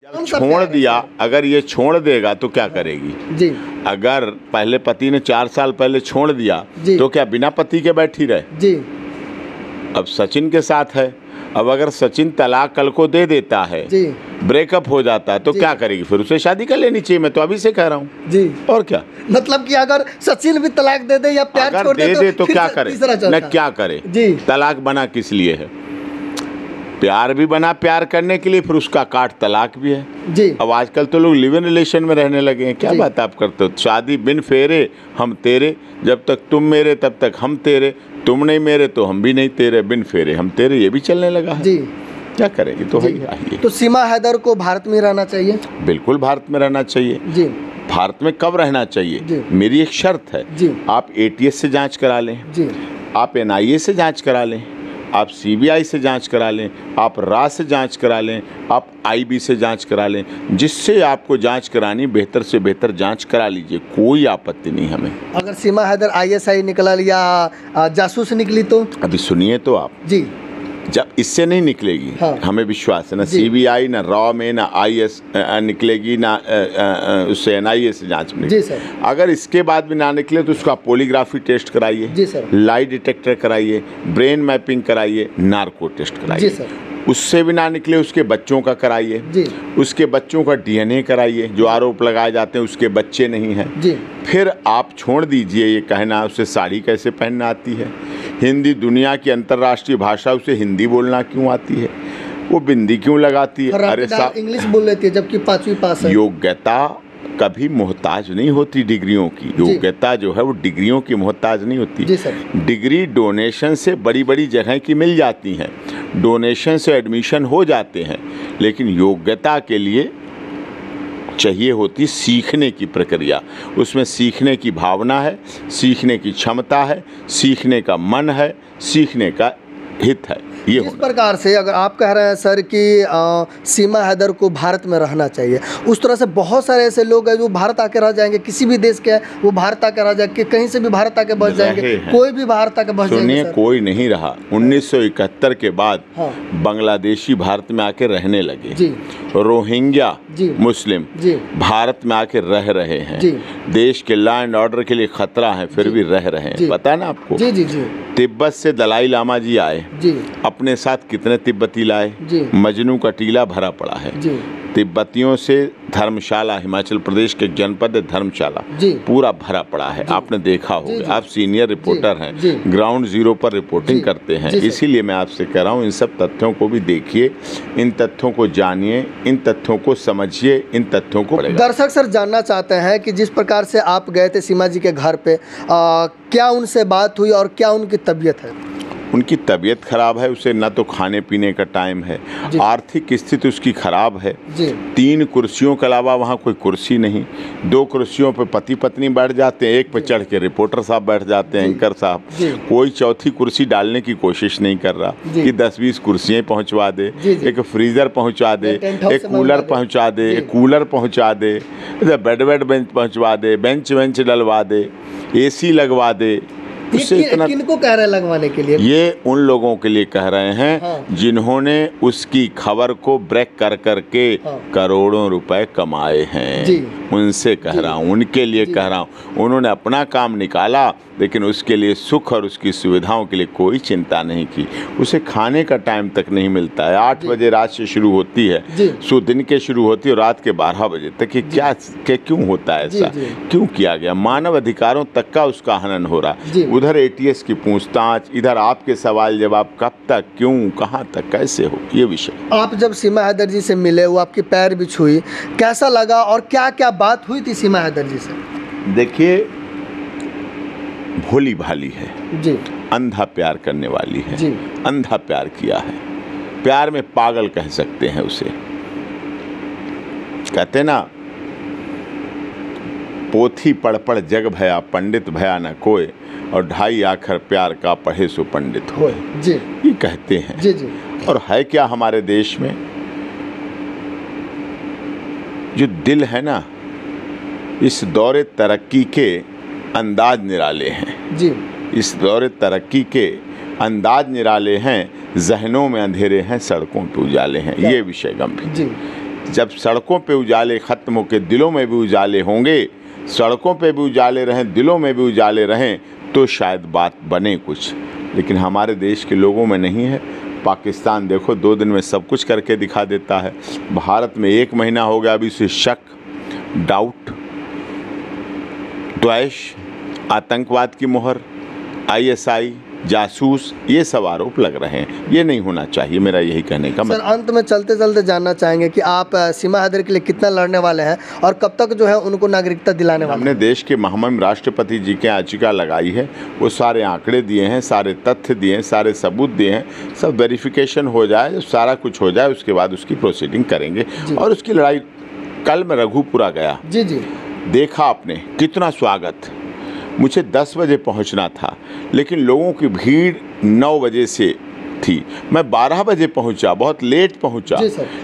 जब छोड़ दिया, अगर ये छोड़ देगा तो क्या करेगी जी। अगर पहले पति ने 4 साल पहले छोड़ दिया तो क्या बिना पति के बैठी रहे जी। अब सचिन के साथ है, अब अगर सचिन तलाक कल को दे देता है जी। ब्रेकअप हो जाता है तो क्या करेगी, फिर उसे शादी कर लेनी चाहिए। मैं तो अभी से कह रहा हूँ जी। और क्या, मतलब कि अगर सचिन भी तलाक दे दे या प्यार छोड़ दे तो क्या करे, न क्या करे जी। तलाक बना किस लिए है, प्यार भी बना प्यार करने के लिए, फिर उसका काट तलाक भी है जी। अब आजकल तो लोग लिव इन रिलेशन में रहने लगे हैं। क्या बात आप करते हो, शादी बिन फेरे हम तेरे, जब तक तुम मेरे तब तक हम तेरे, तुम नहीं मेरे तो हम भी नहीं तेरे, बिन फेरे हम तेरे, ये भी चलने लगा है जी। क्या करेंगे तो है। तो सीमा हैदर को भारत में रहना चाहिए? बिल्कुल भारत में रहना चाहिए जी। भारत में कब रहना चाहिए, मेरी एक शर्त है जी। आप ATS से जांच करा लें जी। आप NIA से जांच करा लें, आप CBI से जांच करा लें, आप RA से जांच करा लें, आप IB से जांच करा लें, जिससे आपको जांच करानी बेहतर से बेहतर जांच करा लीजिए, कोई आपत्ति नहीं हमें। अगर सीमा हैदर ISI निकला या जासूस निकली तो? अभी सुनिए तो आप जी, जब इससे नहीं निकलेगी हाँ। हमें विश्वास है, ना CBI ना RA में ना IS निकलेगी, ना उससे NIA से जांच में। जी सर। अगर इसके बाद भी ना निकले तो उसका पॉलीग्राफी टेस्ट कराइए जी सर, लाई डिटेक्टर कराइए, ब्रेन मैपिंग कराइए, नार्को टेस्ट कराइए। जी सर। उससे भी ना निकले उसके बच्चों का कराइए जी। उसके बच्चों का DNA कराइए, जो आरोप लगाए जाते हैं उसके बच्चे नहीं हैं जी। फिर आप छोड़ दीजिए ये कहना उसे साड़ी कैसे पहनना आती है, हिंदी दुनिया की अंतर्राष्ट्रीय भाषा, उसे हिंदी बोलना क्यों आती है, वो बिंदी क्यों लगाती है, अरे साहब इंग्लिश बोल लेती है जबकि 5वीं पास है। योग्यता कभी मोहताज नहीं होती डिग्रियों की, योग्यता जो है वो डिग्रियों की मोहताज नहीं होती जी सर। डिग्री डोनेशन से बड़ी बड़ी जगह की मिल जाती हैं, डोनेशन से एडमिशन हो जाते हैं, लेकिन योग्यता के लिए चाहिए होती सीखने की प्रक्रिया, उसमें सीखने की भावना है, सीखने की क्षमता है, सीखने का मन है, सीखने का हित है। ये इस प्रकार से अगर आप कह रहे हैं सर कि सीमा हैदर को भारत में रहना चाहिए, उस तरह से बहुत सारे ऐसे लोग हैं जो भारत आके रह जाएंगे, किसी भी देश के हैं वो भारत आके रह जाएंगे, कहीं से भी भारत आके बस जाएंगे, कोई भी भारत आके बस जाएंगे। सुनिए कोई नहीं रहा, 1971 के बाद बांग्लादेशी भारत में आके रहने लगे जी। रोहिंग्या मुस्लिम जी भारत में आके रह रहे हैं जी। देश के लॉ एंड ऑर्डर के लिए खतरा है फिर भी रह रहे हैं, पता है ना आपको जी जी जी। तिब्बत से दलाई लामा जी आए जी। अपने साथ कितने तिब्बती लाए, मजनू का टीला भरा पड़ा है जी। तिब्बतियों से धर्मशाला, हिमाचल प्रदेश के जनपद धर्मशाला पूरा भरा पड़ा है, आपने देखा होगा, आप सीनियर रिपोर्टर हैं, ग्राउंड जीरो पर रिपोर्टिंग करते हैं, इसीलिए मैं आपसे कह रहा हूँ इन सब तथ्यों को भी देखिए, इन तथ्यों को जानिए, इन तथ्यों को समझिए, इन तथ्यों को। दर्शक सर जानना चाहते हैं कि जिस प्रकार से आप गए थे सीमा जी के घर पे, क्या उनसे बात हुई और क्या उनकी तबीयत है? उनकी तबीयत खराब है, उसे ना तो खाने पीने का टाइम है, आर्थिक स्थिति उसकी खराब है, 3 कुर्सियों के अलावा वहाँ कोई कुर्सी नहीं, 2 कुर्सियों पर पति पत्नी बैठ जाते हैं, एक पे चढ़ के रिपोर्टर साहब बैठ जाते हैं, एंकर साहब, कोई चौथी कुर्सी डालने की कोशिश नहीं कर रहा कि 10-20 कुर्सियाँ पहुँचवा दे, एक फ्रीजर पहुँचा दे, एक कूलर पहुँचा दे, एक कूलर पहुँचा दे, बेड बेंच पहुँचवा दे, बेंच डलवा दे, AC लगवा दे। किनको कह रहे हैं लगवाने के लिए? ये उन लोगों के लिए कह रहे हैं जिन्होंने उसकी खबर को ब्रेक कर करके करोड़ों रुपए कमाए हैं, उनसे कह रहा हूँ, उनके लिए कह रहा हूँ। उन्होंने अपना काम निकाला लेकिन उसके लिए सुख और उसकी सुविधाओं के लिए कोई चिंता नहीं की, उसे खाने का टाइम तक नहीं मिलता है, 8 बजे रात से शुरू होती है, दिन के शुरू होती है और रात के 12 बजे तक। क्या क्यों होता है ऐसा, क्यों किया गया? मानव अधिकारों तक का उसका हनन हो रहा, उधर ATS की पूछताछ, इधर आपके सवाल जवाब, कब तक, क्यों, कहाँ तक, कैसे हो, ये विषय। आप जब सीमा हैदर जी से मिले, वो आपकी पैर भी छुई, कैसा लगा और क्या क्या बात हुई थी सीमा हैदर जी से? देखिए भोली भाली है जी, अंधा प्यार करने वाली है जी, अंधा प्यार किया है, प्यार में पागल कह सकते हैं उसे। कहते ना पोथी पढ़ पढ़ जग भया, पंडित भया न कोय, और 2.5 आखर प्यार का पढ़े सो पंडित हो जी, ये कहते हैं जी जी। और है क्या हमारे देश में, जो दिल है ना, इस दौरे तरक्की के अंदाज निराले हैं जी, इस दौरे तरक्की के अंदाज निराले हैं, ज़हनों में अंधेरे हैं, सड़कों पे उजाले हैं, ये विषय गंभीर जी। जब सड़कों पे उजाले ख़त्म होकर दिलों में भी उजाले होंगे, सड़कों पे भी उजाले रहें, दिलों में भी उजाले रहें, तो शायद बात बने कुछ। लेकिन हमारे देश के लोगों में नहीं है। पाकिस्तान देखो 2 दिन में सब कुछ करके दिखा देता है। भारत में 1 महीना हो गया अभी से शक, डाउट, द्वेष, आतंकवाद की मोहर, ISI, जासूस, ये सब आरोप लग रहे हैं। ये नहीं होना चाहिए, मेरा यही कहने का सर अंत में चलते चलते जानना चाहेंगे कि आप सीमा हैदर के लिए कितना लड़ने वाले हैं और कब तक जो है उनको नागरिकता दिलाने वाले हैं? हमने देश के महामहिम राष्ट्रपति जी के याचिका लगाई है, वो सारे आंकड़े दिए हैं, सारे तथ्य दिए हैं, सारे सबूत दिए हैं। सब वेरिफिकेशन हो जाए, जब सारा कुछ हो जाए उसके बाद उसकी प्रोसीडिंग करेंगे। और उसकी लड़ाई कल में रघुपुरा गया, जी जी, देखा आपने कितना स्वागत। मुझे 10 बजे पहुंचना था, लेकिन लोगों की भीड़ 9 बजे से थी। मैं 12 बजे पहुंचा, बहुत लेट पहुंचा,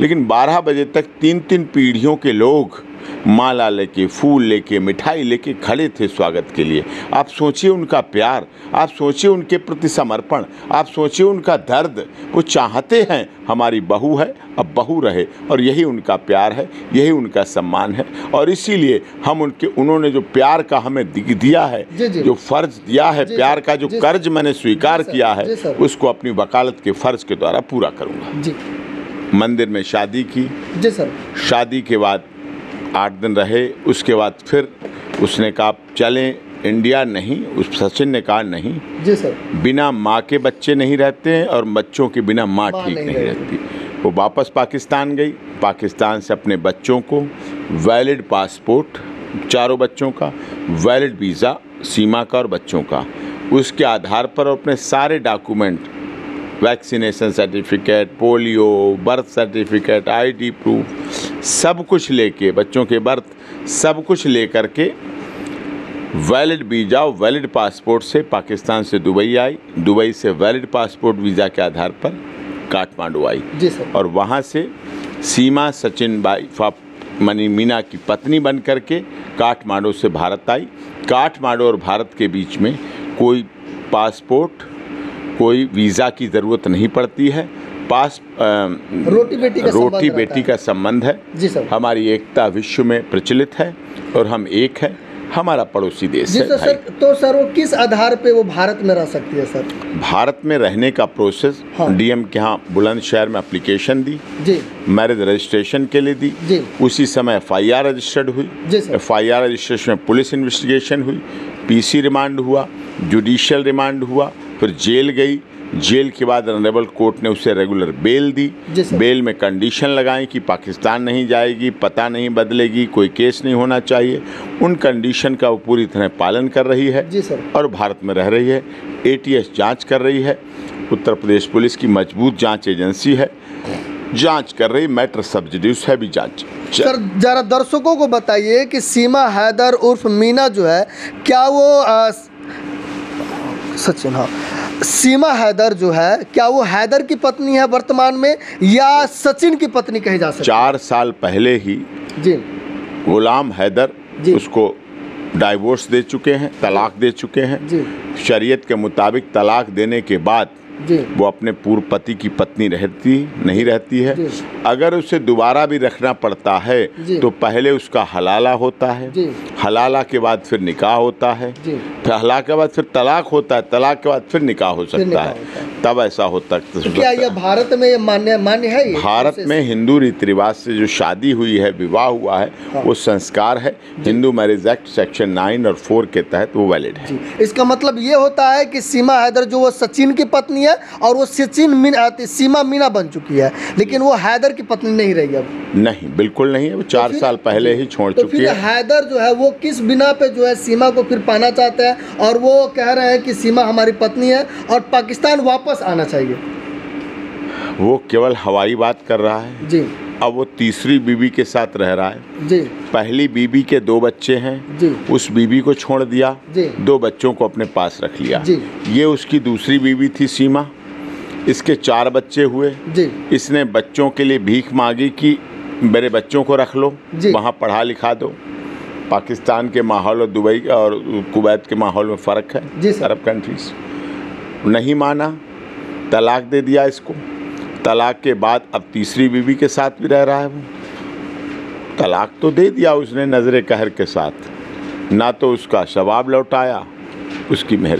लेकिन 12 बजे तक 3-3 पीढ़ियों के लोग माला लेके, फूल लेके, मिठाई लेके खड़े थे स्वागत के लिए। आप सोचिए उनका प्यार, आप सोचिए उनके प्रति समर्पण, आप सोचिए उनका दर्द। वो चाहते हैं हमारी बहू है, अब बहू रहे, और यही उनका प्यार है, यही उनका सम्मान है। और इसीलिए हम उन्होंने जो प्यार का हमें दिया है, जो फ़र्ज दिया है, प्यार का जो कर्ज मैंने स्वीकार किया है, उसको अपनी वकालत के फ़र्ज के द्वारा पूरा करूँगा। मंदिर में शादी की, शादी के बाद 8 दिन रहे, उसके बाद फिर उसने कहा चलें इंडिया। नहीं, उस सचिन ने कहा नहीं जी सर, बिना माँ के बच्चे नहीं रहते हैं और बच्चों के बिना माँ ठीक नहीं रहती। वो वापस पाकिस्तान गई, पाकिस्तान से अपने बच्चों को वैलिड पासपोर्ट, चारों बच्चों का वैलिड वीज़ा, सीमा का और बच्चों का, उसके आधार पर अपने सारे document, vaccination certificate, polio, birth certificate, ID proof, सब कुछ लेके, बच्चों के बर्थ सब कुछ लेकर के वैलिड वीज़ा, वैलिड पासपोर्ट से पाकिस्तान से दुबई आई, दुबई से वैलिड पासपोर्ट वीज़ा के आधार पर काठमांडू आई जी सर। और वहाँ से सीमा सचिन बाई मनी मीना की पत्नी बन करके काठमांडू से भारत आई। काठमांडू और भारत के बीच में कोई पासपोर्ट, कोई वीज़ा की ज़रूरत नहीं पड़ती है। रोटी बेटी का संबंध है जी सर। हमारी एकता विश्व में प्रचलित है और हम एक है, हमारा पड़ोसी देश है सर। तो सर वो किस आधार पे वो भारत में रह सकती है सर? भारत में रहने का प्रोसेस, DM के यहाँ बुलंदशहर में एप्लीकेशन दी जी, मैरिज रजिस्ट्रेशन के लिए दी जी, उसी समय FIR रजिस्टर्ड हुई जी सर। FIR रजिस्ट्रेशन में पुलिस इन्वेस्टिगेशन हुई, PC रिमांड हुआ, जुडिशियल रिमांड हुआ, फिर जेल गई। जेल के बाद ऑनरेबल कोर्ट ने उसे रेगुलर बेल दी। बेल में कंडीशन लगाई कि पाकिस्तान नहीं जाएगी, पता नहीं बदलेगी, कोई केस नहीं होना चाहिए। उन कंडीशन का वो पूरी तरह पालन कर रही है जी सर। और भारत में रह रही है। ATS जांच कर रही है, उत्तर प्रदेश पुलिस की मजबूत जांच एजेंसी है, जांच कर रही, मैटर सब जुडिस है भी जांच। सर जरा दर्शकों को बताइए कि सीमा हैदर उर्फ मीना जो है, क्या वो सचिन, हाँ, सीमा हैदर जो है, क्या वो हैदर की पत्नी है वर्तमान में या सचिन की पत्नी कही जा सकती है? 4 साल पहले ही जी गुलाम हैदर उसको डाइवोर्स दे चुके हैं, तलाक दे चुके हैं जी। शरीयत के मुताबिक तलाक देने के बाद जी वो अपने पूर्व पति की पत्नी नहीं रहती है। अगर उसे दोबारा भी रखना पड़ता है तो पहले उसका हलाला होता है, हलाला के बाद फिर निकाह होता है, फिर हलाला के बाद फिर तलाक होता है, तलाक के बाद फिर निकाह हो सकता है, तब ऐसा होता है। तो क्या ये भारत में ये मान्य है? भारत में हिंदू रीति रिवाज से जो शादी हुई है, विवाह हुआ है, वो संस्कार है। हिंदू मैरिज एक्ट सेक्शन 9 और 4 के तहत वो वैलिड है। इसका मतलब ये होता है कि सीमा हैदर जो वो सचिन की पत्नी है और वो सीमा मीना बन चुकी है, लेकिन वो हैदर की पत्नी नहीं रही अब? नहीं, बिल्कुल नहीं है। वो 4 साल पहले ही छोड़ चुकी है। हैदर जो है वो किस बिना पे जो है सीमा को फिर पाना चाहते हैं और वो कह रहे हैं कि सीमा हमारी पत्नी है और पाकिस्तान वापस आना चाहिए? वो केवल हवाई बात कर रहा है जी। अब वो तीसरी बीवी के साथ रह रहा है जी। पहली बीवी के 2 बच्चे हैं जी। उस बीवी को छोड़ दिया जी। 2 बच्चों को अपने पास रख लिया जी। ये उसकी दूसरी बीवी थी सीमा। इसके 4 बच्चे हुए जी। इसने बच्चों के लिए भीख मांगी कि मेरे बच्चों को रख लो, वहाँ पढ़ा लिखा दो। पाकिस्तान के माहौल और दुबई और कुवैत के माहौल में फ़र्क है जी। अरब कंट्रीज नहीं माना, तलाक दे दिया इसको। तलाक के बाद अब तीसरी बीवी के साथ भी रह रहा है वो। तलाक तो दे दिया उसने नजरे कहर के साथ, ना तो उसका शवाब लौटाया, उसकी मेहर